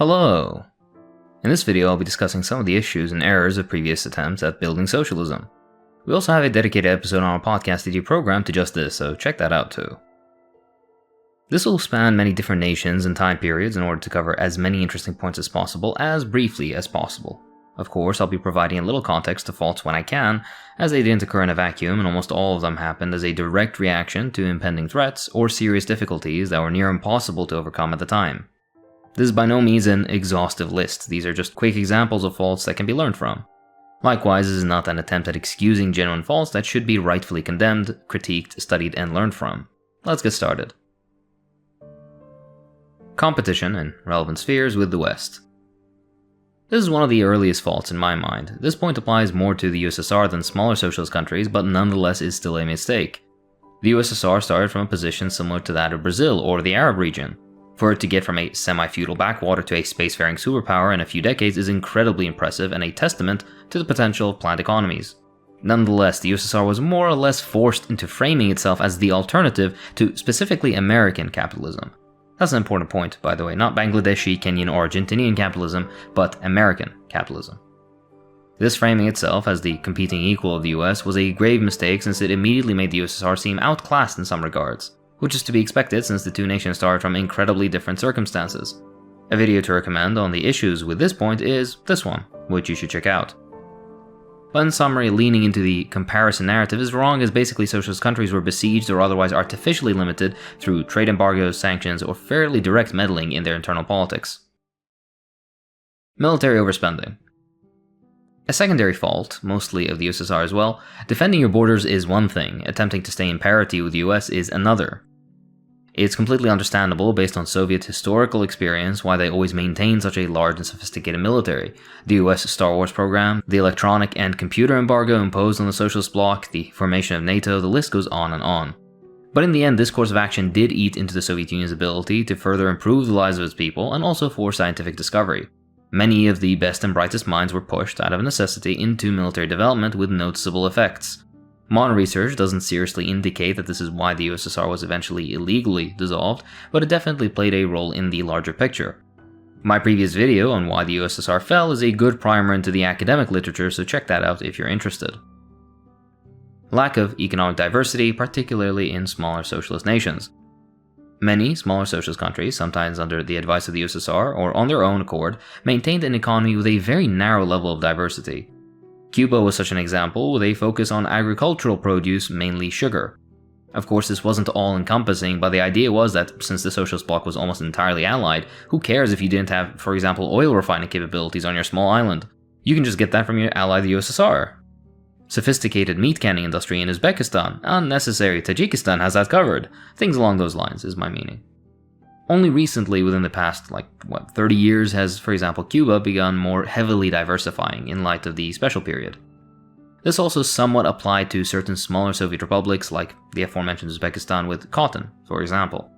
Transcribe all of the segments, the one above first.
Hello! In this video I'll be discussing some of the issues and errors of previous attempts at building socialism. We also have a dedicated episode on our podcast deprogrammed to just this, so check that out too. This will span many different nations and time periods in order to cover as many interesting points as possible, as briefly as possible. Of course, I'll be providing a little context to faults when I can, as they didn't occur in a vacuum and almost all of them happened as a direct reaction to impending threats or serious difficulties that were near impossible to overcome at the time. This is by no means an exhaustive list, these are just quick examples of faults that can be learned from. Likewise, this is not an attempt at excusing genuine faults that should be rightfully condemned, critiqued, studied, and learned from. Let's get started. Competition in relevant spheres with the West. This is one of the earliest faults in my mind. This point applies more to the USSR than smaller socialist countries, but nonetheless is still a mistake. The USSR started from a position similar to that of Brazil or the Arab region. For it to get from a semi-feudal backwater to a spacefaring superpower in a few decades is incredibly impressive and a testament to the potential of planned economies. Nonetheless, the USSR was more or less forced into framing itself as the alternative to specifically American capitalism. That's an important point, by the way, not Bangladeshi, Kenyan, or Argentinian capitalism, but American capitalism. This framing itself as the competing equal of the US was a grave mistake since it immediately made the USSR seem outclassed in some regards, which is to be expected since the two nations started from incredibly different circumstances. A video to recommend on the issues with this point is this one, which you should check out. But in summary, leaning into the comparison narrative is wrong, as basically socialist countries were besieged or otherwise artificially limited through trade embargoes, sanctions, or fairly direct meddling in their internal politics. Military overspending. A secondary fault, mostly of the USSR as well, defending your borders is one thing, attempting to stay in parity with the US is another. It's completely understandable based on Soviet historical experience why they always maintained such a large and sophisticated military. The US Star Wars program, the electronic and computer embargo imposed on the socialist bloc, the formation of NATO, the list goes on and on. But in the end, this course of action did eat into the Soviet Union's ability to further improve the lives of its people and also for scientific discovery. Many of the best and brightest minds were pushed out of necessity into military development with noticeable effects. Modern research doesn't seriously indicate that this is why the USSR was eventually illegally dissolved, but it definitely played a role in the larger picture. My previous video on why the USSR fell is a good primer into the academic literature, so check that out if you're interested. Lack of economic diversity, particularly in smaller socialist nations. Many smaller socialist countries, sometimes under the advice of the USSR or on their own accord, maintained an economy with a very narrow level of diversity. Cuba was such an example, with a focus on agricultural produce, mainly sugar. Of course, this wasn't all-encompassing, but the idea was that since the socialist bloc was almost entirely allied, who cares if you didn't have, for example, oil refining capabilities on your small island? You can just get that from your ally the USSR. Sophisticated meat canning industry in Uzbekistan, unnecessary, Tajikistan has that covered. Things along those lines is my meaning. Only recently, within the past, 30 years, has, for example, Cuba begun more heavily diversifying in light of the special period. This also somewhat applied to certain smaller Soviet republics, like the aforementioned Uzbekistan with cotton, for example.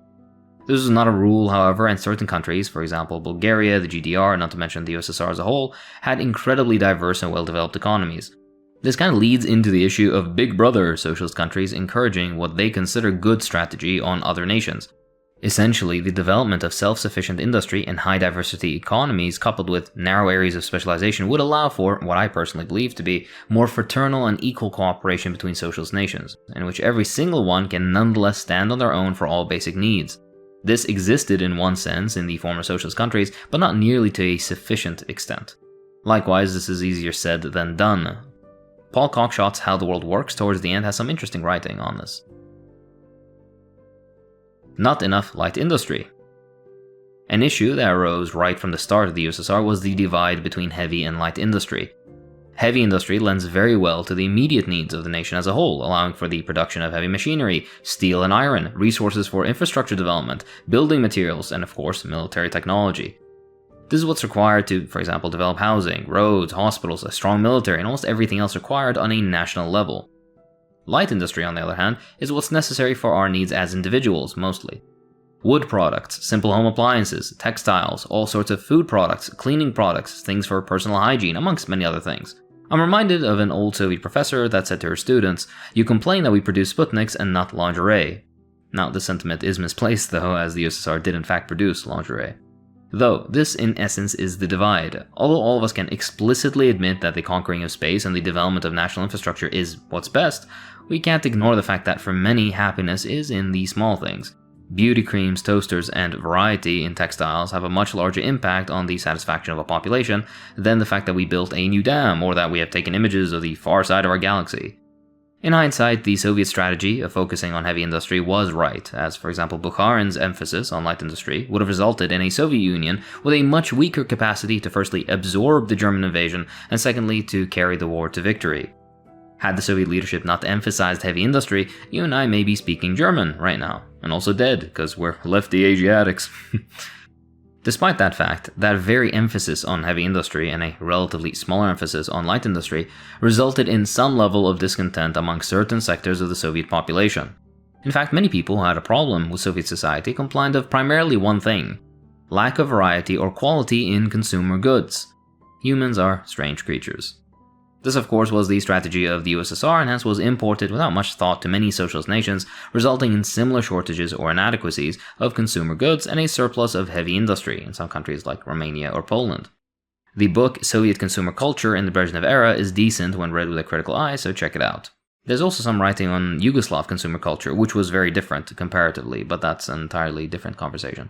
This was not a rule, however, and certain countries, for example Bulgaria, the GDR, not to mention the USSR as a whole, had incredibly diverse and well-developed economies. This kind of leads into the issue of Big Brother socialist countries encouraging what they consider good strategy on other nations. Essentially, the development of self-sufficient industry and high-diversity economies coupled with narrow areas of specialization would allow for, what I personally believe to be, more fraternal and equal cooperation between socialist nations, in which every single one can nonetheless stand on their own for all basic needs. This existed in one sense in the former socialist countries, but not nearly to a sufficient extent. Likewise, this is easier said than done. Paul Cockshot's How the World Works towards the end has some interesting writing on this. Not enough light industry. An issue that arose right from the start of the USSR was the divide between heavy and light industry. Heavy industry lends very well to the immediate needs of the nation as a whole, allowing for the production of heavy machinery, steel and iron, resources for infrastructure development, building materials, and of course, military technology. This is what's required to, for example, develop housing, roads, hospitals, a strong military, and almost everything else required on a national level. Light industry, on the other hand, is what's necessary for our needs as individuals, mostly. Wood products, simple home appliances, textiles, all sorts of food products, cleaning products, things for personal hygiene, amongst many other things. I'm reminded of an old Soviet professor that said to her students, "You complain that we produce Sputniks and not lingerie." Now, this sentiment is misplaced though, as the USSR did in fact produce lingerie. Though, this in essence is the divide. Although all of us can explicitly admit that the conquering of space and the development of national infrastructure is what's best, we can't ignore the fact that for many, happiness is in the small things. Beauty creams, toasters, and variety in textiles have a much larger impact on the satisfaction of a population than the fact that we built a new dam or that we have taken images of the far side of our galaxy. In hindsight, the Soviet strategy of focusing on heavy industry was right, as for example Bukharin's emphasis on light industry would have resulted in a Soviet Union with a much weaker capacity to firstly absorb the German invasion and secondly to carry the war to victory. Had the Soviet leadership not emphasized heavy industry, you and I may be speaking German right now, and also dead, because we're lefty Asiatics. Despite that fact, that very emphasis on heavy industry and a relatively smaller emphasis on light industry resulted in some level of discontent among certain sectors of the Soviet population. In fact, many people who had a problem with Soviet society complained of primarily one thing: lack of variety or quality in consumer goods. Humans are strange creatures. This, of course, was the strategy of the USSR and hence was imported without much thought to many socialist nations, resulting in similar shortages or inadequacies of consumer goods and a surplus of heavy industry in some countries like Romania or Poland. The book Soviet Consumer Culture in the Brezhnev Era is decent when read with a critical eye, so check it out. There's also some writing on Yugoslav consumer culture, which was very different comparatively, but that's an entirely different conversation.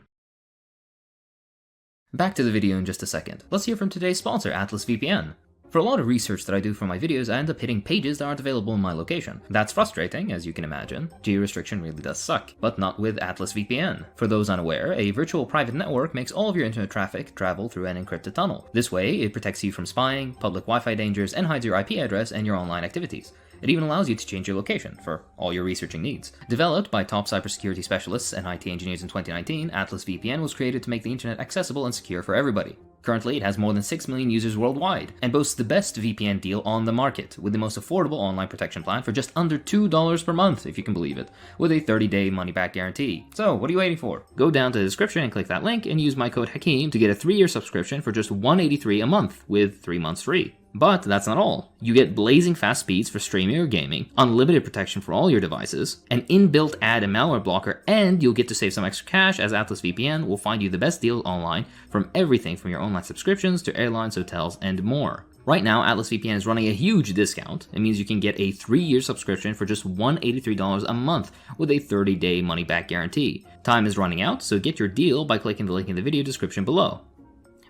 Back to the video in just a second. Let's hear from today's sponsor, Atlas VPN. For a lot of research that I do for my videos, I end up hitting pages that aren't available in my location. That's frustrating, as you can imagine. Geo-restriction really does suck, but not with Atlas VPN. For those unaware, a virtual private network makes all of your internet traffic travel through an encrypted tunnel. This way, it protects you from spying, public Wi-Fi dangers, and hides your IP address and your online activities. It even allows you to change your location for all your researching needs. Developed by top cybersecurity specialists and IT engineers in 2019, Atlas VPN was created to make the internet accessible and secure for everybody. Currently, it has more than 6 million users worldwide, and boasts the best VPN deal on the market, with the most affordable online protection plan for just under $2 per month, if you can believe it, with a 30-day money-back guarantee. So, what are you waiting for? Go down to the description and click that link and use my code Hakeem to get a 3-year subscription for just $183 a month, with 3 months free. But that's not all. You get blazing fast speeds for streaming or gaming, unlimited protection for all your devices, an inbuilt ad and malware blocker, and you'll get to save some extra cash as Atlas VPN will find you the best deal online from everything from your online subscriptions to airlines, hotels, and more. Right now, Atlas VPN is running a huge discount. It means you can get a 3-year subscription for just $183 a month with a 30-day money-back guarantee. Time is running out, so get your deal by clicking the link in the video description below.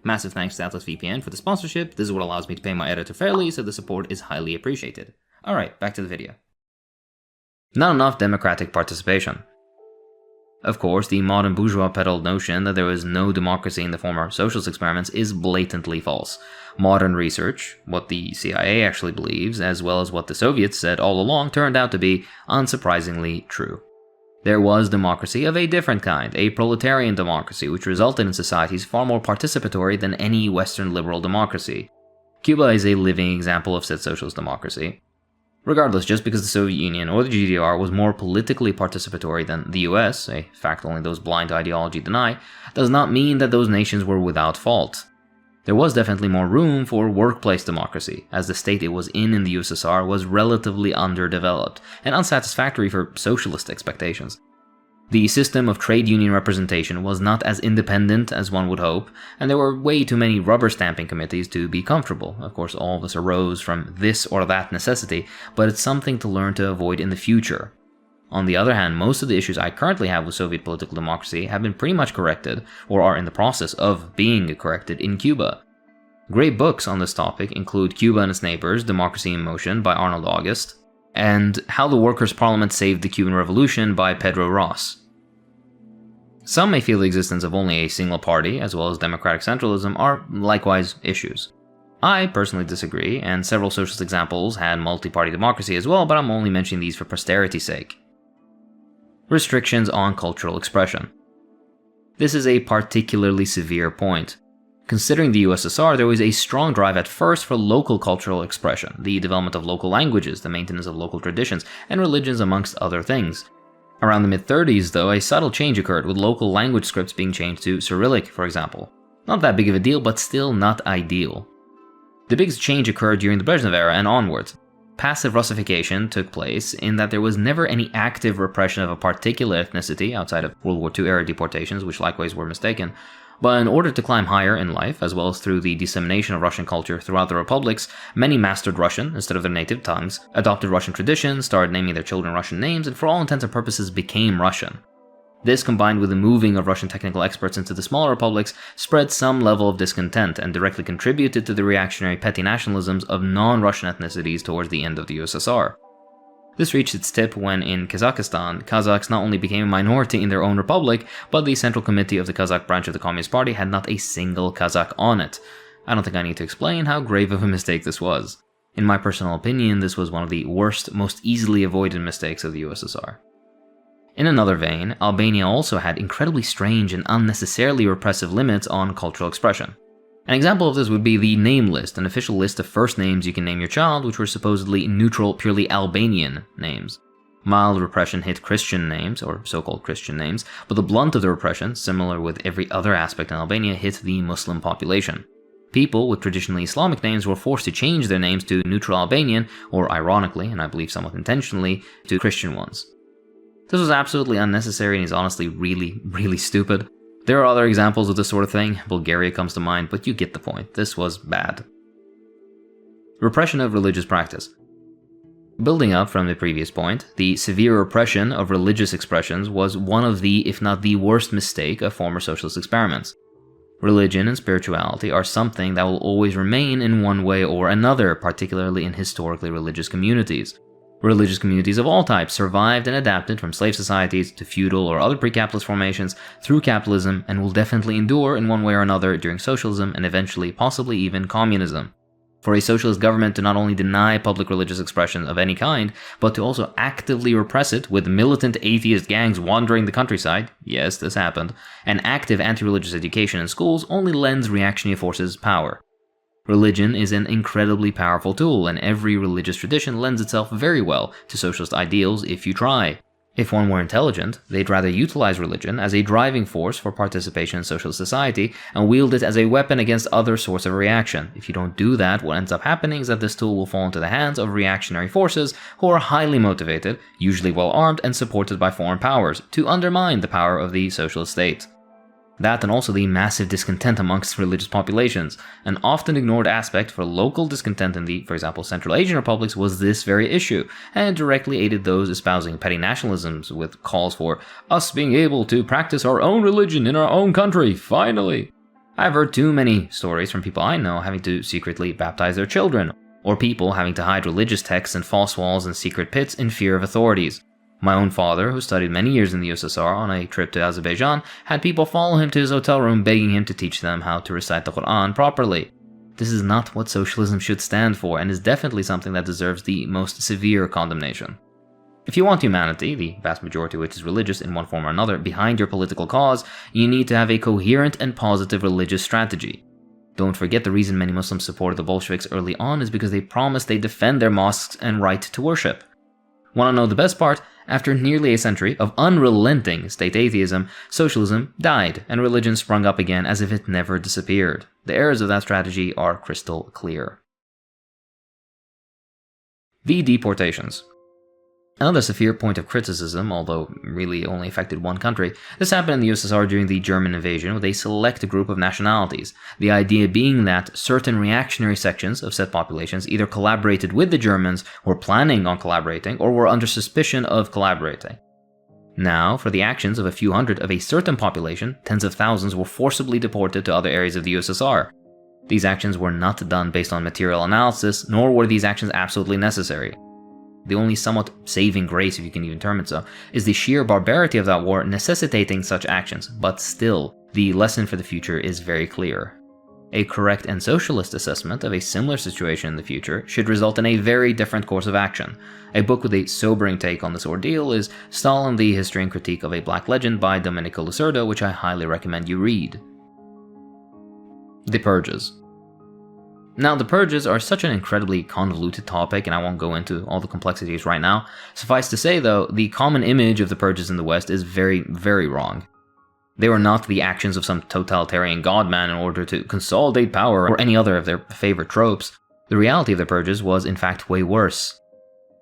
Massive thanks to Atlas VPN for the sponsorship. This is what allows me to pay my editor fairly, so the support is highly appreciated. Alright, back to the video. Not enough democratic participation. Of course, the modern bourgeois peddled notion that there was no democracy in the former socialist experiments is blatantly false. Modern research, what the CIA actually believes, as well as what the Soviets said all along, turned out to be unsurprisingly true. There was democracy of a different kind, a proletarian democracy, which resulted in societies far more participatory than any Western liberal democracy. Cuba is a living example of said socialist democracy. Regardless, just because the Soviet Union or the GDR was more politically participatory than the US, a fact only those blind to ideology deny, does not mean that those nations were without fault. There was definitely more room for workplace democracy, as the state it was in the USSR was relatively underdeveloped and unsatisfactory for socialist expectations. The system of trade union representation was not as independent as one would hope, and there were way too many rubber stamping committees to be comfortable. Of course, all of this arose from this or that necessity, but it's something to learn to avoid in the future. On the other hand, most of the issues I currently have with Soviet political democracy have been pretty much corrected, or are in the process of being corrected, in Cuba. Great books on this topic include Cuba and Its Neighbors, Democracy in Motion by Arnold August, and How the Workers' Parliament Saved the Cuban Revolution by Pedro Ross. Some may feel the existence of only a single party, as well as democratic centralism, are likewise issues. I personally disagree, and several socialist examples had multi-party democracy as well, but I'm only mentioning these for posterity's sake. Restrictions on cultural expression. This is a particularly severe point. Considering the USSR, there was a strong drive at first for local cultural expression, the development of local languages, the maintenance of local traditions, and religions amongst other things. Around the mid-30s, though, a subtle change occurred, with local language scripts being changed to Cyrillic, for example. Not that big of a deal, but still not ideal. The biggest change occurred during the Brezhnev era and onwards. Passive Russification took place in that there was never any active repression of a particular ethnicity outside of World War II era deportations, which likewise were mistaken, But in order to climb higher in life, as well as through the dissemination of Russian culture throughout the republics, many mastered Russian instead of their native tongues, adopted Russian traditions, started naming their children Russian names, and for all intents and purposes became Russian. This, combined with the moving of Russian technical experts into the smaller republics, spread some level of discontent and directly contributed to the reactionary petty nationalisms of non-Russian ethnicities towards the end of the USSR. This reached its tip when, in Kazakhstan, Kazakhs not only became a minority in their own republic, but the Central Committee of the Kazakh branch of the Communist Party had not a single Kazakh on it. I don't think I need to explain how grave of a mistake this was. In my personal opinion, this was one of the worst, most easily avoided mistakes of the USSR. In another vein, Albania also had incredibly strange and unnecessarily repressive limits on cultural expression. An example of this would be the name list, an official list of first names you can name your child, which were supposedly neutral, purely Albanian names. Mild repression hit Christian names, or so-called Christian names, but the blunt of the repression, similar with every other aspect in Albania, hit the Muslim population. People with traditionally Islamic names were forced to change their names to neutral Albanian, or ironically, and I believe somewhat intentionally, to Christian ones. This was absolutely unnecessary and is honestly really stupid. There are other examples of this sort of thing, Bulgaria comes to mind, but you get the point, this was bad. Repression of religious practice. Building up from the previous point, the severe repression of religious expressions was one of the, if not the worst mistake of former socialist experiments. Religion and spirituality are something that will always remain in one way or another, particularly in historically religious communities. Religious communities of all types survived and adapted from slave societies to feudal or other pre-capitalist formations through capitalism and will definitely endure in one way or another during socialism and eventually possibly even communism. For a socialist government to not only deny public religious expression of any kind, but to also actively repress it with militant atheist gangs wandering the countryside, yes, this happened, and active anti-religious education in schools only lends reactionary forces power. Religion is an incredibly powerful tool, and every religious tradition lends itself very well to socialist ideals if you try. If one were intelligent, they'd rather utilize religion as a driving force for participation in socialist society and wield it as a weapon against other sorts of reaction. If you don't do that, what ends up happening is that this tool will fall into the hands of reactionary forces who are highly motivated, usually well armed and supported by foreign powers, to undermine the power of the socialist state. That and also the massive discontent amongst religious populations. An often ignored aspect for local discontent in the, for example, Central Asian republics was this very issue, and directly aided those espousing petty nationalisms with calls for us being able to practice our own religion in our own country, finally. I've heard too many stories from people I know having to secretly baptize their children, or people having to hide religious texts in false walls and secret pits in fear of authorities. My own father, who studied many years in the USSR on a trip to Azerbaijan, had people follow him to his hotel room begging him to teach them how to recite the Quran properly. This is not what socialism should stand for, and is definitely something that deserves the most severe condemnation. If you want humanity, the vast majority of which is religious in one form or another, behind your political cause, you need to have a coherent and positive religious strategy. Don't forget the reason many Muslims supported the Bolsheviks early on is because they promised they'd defend their mosques and right to worship. Want to know the best part? After nearly a century of unrelenting state atheism, socialism died and religion sprung up again as if it never disappeared. The errors of that strategy are crystal clear. The Deportations. Another severe point of criticism, although really only affected one country, this happened in the USSR during the German invasion with a select group of nationalities, the idea being that certain reactionary sections of said populations either collaborated with the Germans, were planning on collaborating, or were under suspicion of collaborating. Now, for the actions of a few hundred of a certain population, tens of thousands were forcibly deported to other areas of the USSR. These actions were not done based on material analysis, nor were these actions absolutely necessary. The only somewhat saving grace, if you can even term it so, is the sheer barbarity of that war necessitating such actions, but still, the lesson for the future is very clear. A correct and socialist assessment of a similar situation in the future should result in a very different course of action. A book with a sobering take on this ordeal is Stalin, the History and Critique of a Black Legend by Domenico Lucerdo, which I highly recommend you read. The Purges. Now, the Purges are such an incredibly convoluted topic, and I won't go into all the complexities right now. Suffice to say, though, the common image of the Purges in the West is very, very wrong. They were not the actions of some totalitarian godman in order to consolidate power or any other of their favorite tropes. The reality of the Purges was, in fact, way worse.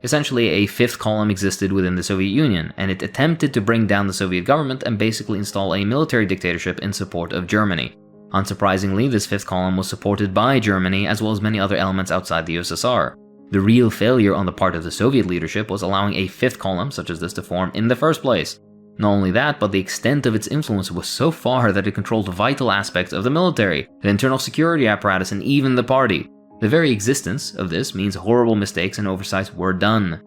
Essentially, a fifth column existed within the Soviet Union, and it attempted to bring down the Soviet government and basically install a military dictatorship in support of Germany. Unsurprisingly, this fifth column was supported by Germany as well as many other elements outside the USSR. The real failure on the part of the Soviet leadership was allowing a fifth column such as this to form in the first place. Not only that, but the extent of its influence was so far that it controlled vital aspects of the military, the internal security apparatus, and even the party. The very existence of this means horrible mistakes and oversights were done.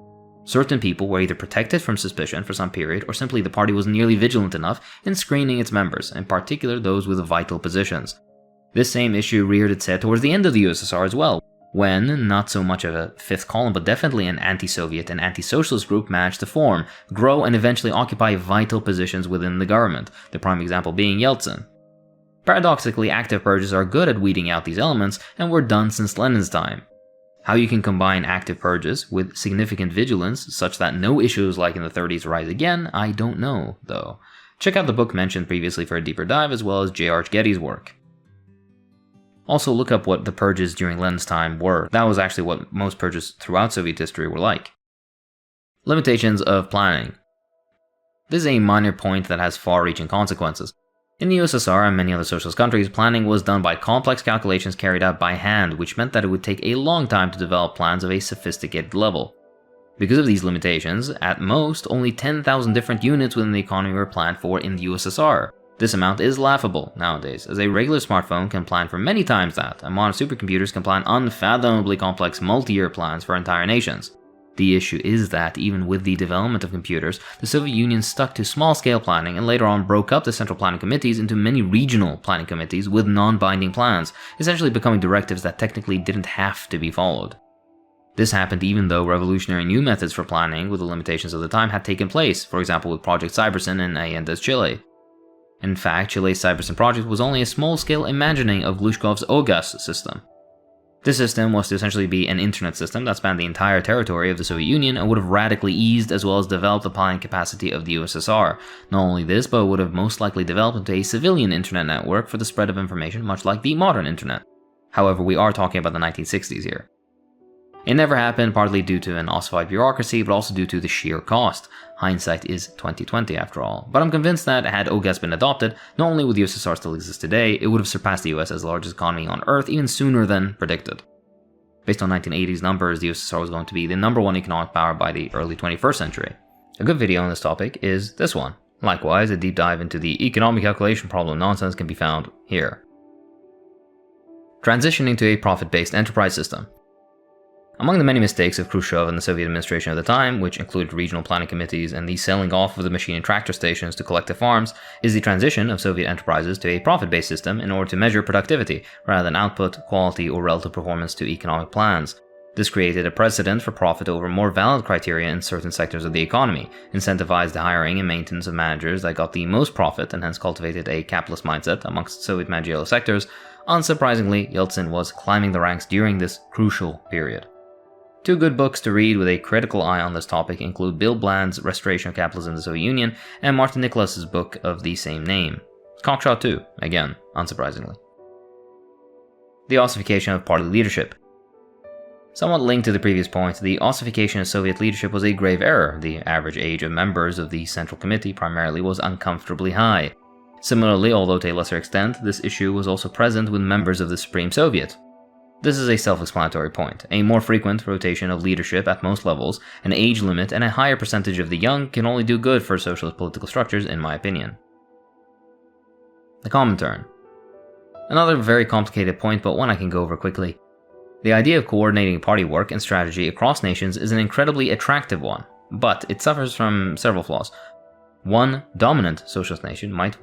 Certain people were either protected from suspicion for some period, or simply the party was nearly vigilant enough in screening its members, in particular those with vital positions. This same issue reared its head towards the end of the USSR as well, when not so much of a fifth column but definitely an anti-Soviet and anti-socialist group managed to form, grow, and eventually occupy vital positions within the government, the prime example being Yeltsin. Paradoxically, active purges are good at weeding out these elements and were done since Lenin's time. How you can combine active purges with significant vigilance such that no issues like in the 30s rise again, I don't know, though. Check out the book mentioned previously for a deeper dive, as well as J. Arch Getty's work. Also look up what the purges during Lenin's time were. That was actually what most purges throughout Soviet history were like. Limitations of planning. This is a minor point that has far-reaching consequences. In the USSR and many other socialist countries, planning was done by complex calculations carried out by hand, which meant that it would take a long time to develop plans of a sophisticated level. Because of these limitations, at most, only 10,000 different units within the economy were planned for in the USSR. This amount is laughable nowadays, as a regular smartphone can plan for many times that, and modern supercomputers can plan unfathomably complex multi-year plans for entire nations. The issue is that, even with the development of computers, the Soviet Union stuck to small-scale planning and later on broke up the central planning committees into many regional planning committees with non-binding plans, essentially becoming directives that technically didn't have to be followed. This happened even though revolutionary new methods for planning with the limitations of the time had taken place, for example with Project Cybersyn in Allende's Chile. In fact, Chile's Cybersyn project was only a small-scale imagining of Glushkov's OGAS system. This system was to essentially be an internet system that spanned the entire territory of the Soviet Union and would have radically eased as well as developed the planning capacity of the USSR. Not only this, but it would have most likely developed into a civilian internet network for the spread of information, much like the modern internet. However, we are talking about the 1960s here. It never happened, partly due to an ossified bureaucracy, but also due to the sheer cost. Hindsight is 2020 after all. But I'm convinced that had OGAS been adopted, not only would the USSR still exist today, it would have surpassed the US as the largest economy on Earth even sooner than predicted. Based on 1980s numbers, the USSR was going to be the #1 economic power by the early 21st century. A good video on this topic is this one. Likewise, a deep dive into the economic calculation problem nonsense can be found here. Transitioning to a profit-based enterprise system. Among the many mistakes of Khrushchev and the Soviet administration at the time, which included regional planning committees and the selling off of the machine and tractor stations to collective farms, is the transition of Soviet enterprises to a profit-based system in order to measure productivity, rather than output, quality, or relative performance to economic plans. This created a precedent for profit over more valid criteria in certain sectors of the economy, incentivized the hiring and maintenance of managers that got the most profit and hence cultivated a capitalist mindset amongst Soviet managerial sectors. Unsurprisingly, Yeltsin was climbing the ranks during this crucial period. Two good books to read with a critical eye on this topic include Bill Bland's Restoration of Capitalism in the Soviet Union and Martin Nicholas's book of the same name. Cockshot too, again, unsurprisingly. The Ossification of Party Leadership. Somewhat linked to the previous point, the ossification of Soviet leadership was a grave error. The average age of members of the Central Committee primarily was uncomfortably high. Similarly, although to a lesser extent, this issue was also present with members of the Supreme Soviet. This is a self-explanatory point. A more frequent rotation of leadership at most levels, an age limit, and a higher percentage of the young can only do good for socialist political structures, in my opinion. The Comintern. Another very complicated point, but one I can go over quickly. The idea of coordinating party work and strategy across nations is an incredibly attractive one, but it suffers from several flaws. One dominant socialist nation might,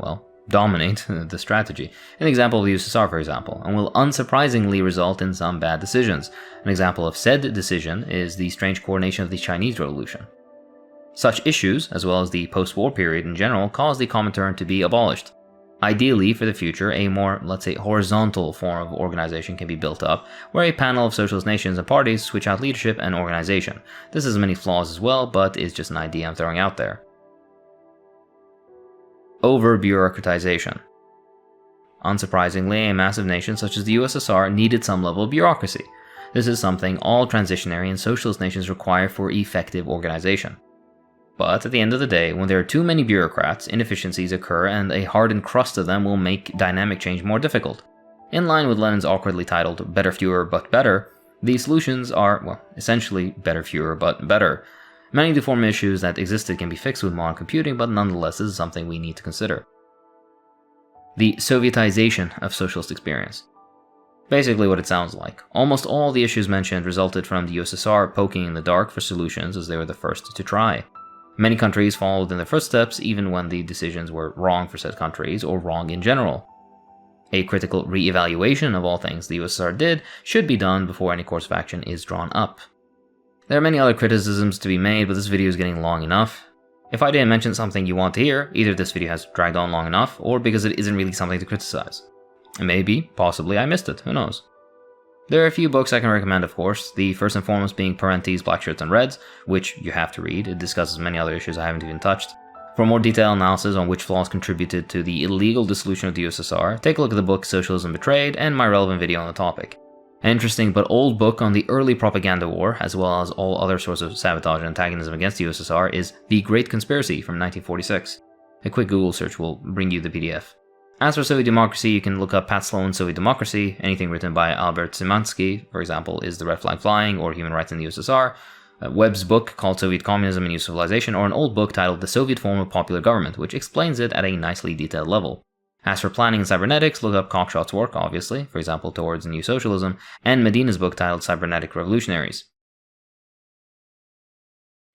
dominate the strategy. An example of the USSR, for example, and will unsurprisingly result in some bad decisions. An example of said decision is the strange coordination of the Chinese Revolution. Such issues, as well as the post-war period in general, caused the Comintern to be abolished. Ideally, for the future, a more, let's say, horizontal form of organization can be built up, where a panel of socialist nations and parties switch out leadership and organization. This has many flaws as well, but is just an idea I'm throwing out there. Over-Bureaucratization. Unsurprisingly, a massive nation such as the USSR needed some level of bureaucracy. This is something all transitionary and socialist nations require for effective organization. But at the end of the day, when there are too many bureaucrats, inefficiencies occur and a hardened crust of them will make dynamic change more difficult. In line with Lenin's awkwardly titled Better Fewer But Better, the solutions are, well, essentially better fewer but better. Many of the former issues that existed can be fixed with modern computing, but nonetheless this is something we need to consider. The Sovietization of socialist experience. Basically what it sounds like. Almost all the issues mentioned resulted from the USSR poking in the dark for solutions as they were the first to try. Many countries followed in their footsteps even when the decisions were wrong for said countries or wrong in general. A critical re-evaluation of all things the USSR did should be done before any course of action is drawn up. There are many other criticisms to be made, but this video is getting long enough. If I didn't mention something you want to hear, either this video has dragged on long enough, or because it isn't really something to criticize. Maybe, possibly, I missed it, who knows. There are a few books I can recommend, of course, the first and foremost being Parentes, Black Shirts and Reds, which you have to read. It discusses many other issues I haven't even touched. For more detailed analysis on which flaws contributed to the illegal dissolution of the USSR, take a look at the book Socialism Betrayed and my relevant video on the topic. An interesting but old book on the early propaganda war, as well as all other sorts of sabotage and antagonism against the USSR, is The Great Conspiracy from 1946. A quick Google search will bring you the PDF. As for Soviet democracy, you can look up Pat Sloan's Soviet Democracy. Anything written by Albert Szymanski, for example, Is the Red Flag Flying or Human Rights in the USSR, Webb's book called Soviet Communism and New Civilization, or an old book titled The Soviet Form of Popular Government, which explains it at a nicely detailed level. As for planning and cybernetics, look up Cockshot's work, obviously, for example, Towards New Socialism, and Medina's book titled Cybernetic Revolutionaries.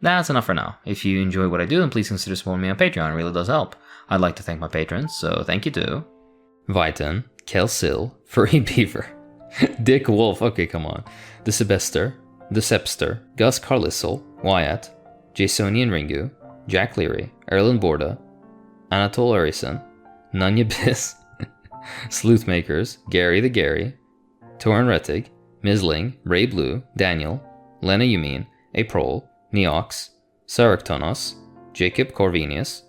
That's enough for now. If you enjoy what I do, then please consider supporting me on Patreon, it really does help. I'd like to thank my patrons, so thank you to Viton, Kelsil, Furry Beaver, Dick Wolf, okay come on, The Sebester, The Sepster, Gus Carlisle, Wyatt, Jasonian Ringu, Jack Leary, Erlen Borda, Anatole Arison, Nunya Biss, Sleuthmakers, Gary the Gary, Torin Rettig, Misling, Ray Blue, Daniel, Lena Yumin, Aprol, Neox, Saractonos, Jacob Corvinius,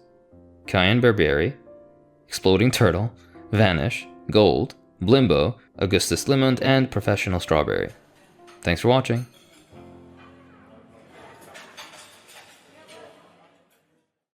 Kyan Barbieri, Exploding Turtle, Vanish, Gold, Blimbo, Augustus Limond, and Professional Strawberry. Thanks for watching.